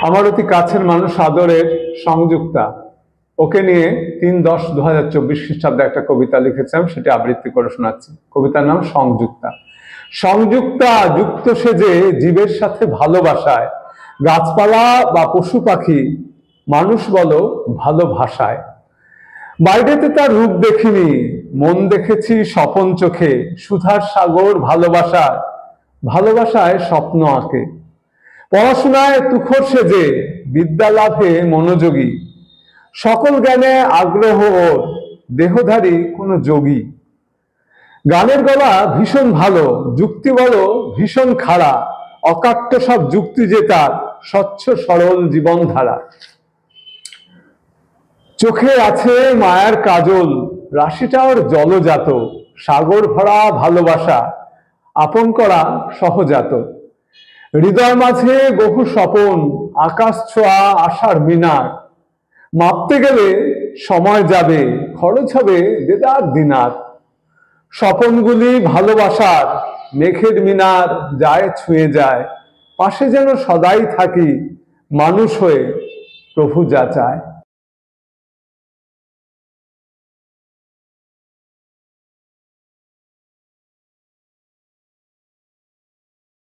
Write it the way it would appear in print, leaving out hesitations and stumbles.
আমার অতি কাছের মানুষ আদরের সংযুক্তা, ওকে নিয়ে 3/10/2024 খ্রিস্টাব্দে একটা কবিতা লিখেছিলাম, সেটি আবৃত্তি করে শোনাচ্ছি। কবিতার নাম সংযুক্তা। সংযুক্তা যুক্ত সেজে জীবের সাথে ভালোবাসায়, গাছপালা বা পশু পাখি, মানুষ বলো ভালোভাষায়। বাইরেতে তার রূপ দেখিনি, মন দেখেছি স্বপন চোখে, সুধার সাগর ভালোবাসার, ভালোবাসায় স্বপ্ন আঁকে। পড়াশোনায় তুখর সেজে, বিদ্যা লাভে মনোযোগী, সকল জ্ঞানে আগ্রহ ওর, দেহধারী কোনো যোগী। গানের গলা ভীষণ ভালো, যুক্তি বলো ভীষণ খাড়া, অকাট্য সব যুক্তি যে তার, স্বচ্ছ সরল জীবনধারা। চোখে আছে মায়ার কাজল, রাশিটা ওর জলজাত, সাগর ভরা ভালোবাসা, আপন করা সহজাত। হৃদয় মাঝে বহু স্বপন, আকাশ ছোঁয়া আশার মিনার, মাপতে গেলে সময় যাবে, খরচ হবে দেদার দিনার। স্বপনগুলি ভালোবাসার, মেঘের মিনার যায় ছুঁয়ে যায়, পাশে যেন সদাই থাকি, মানুষ হয়ে প্রভু যা চায়।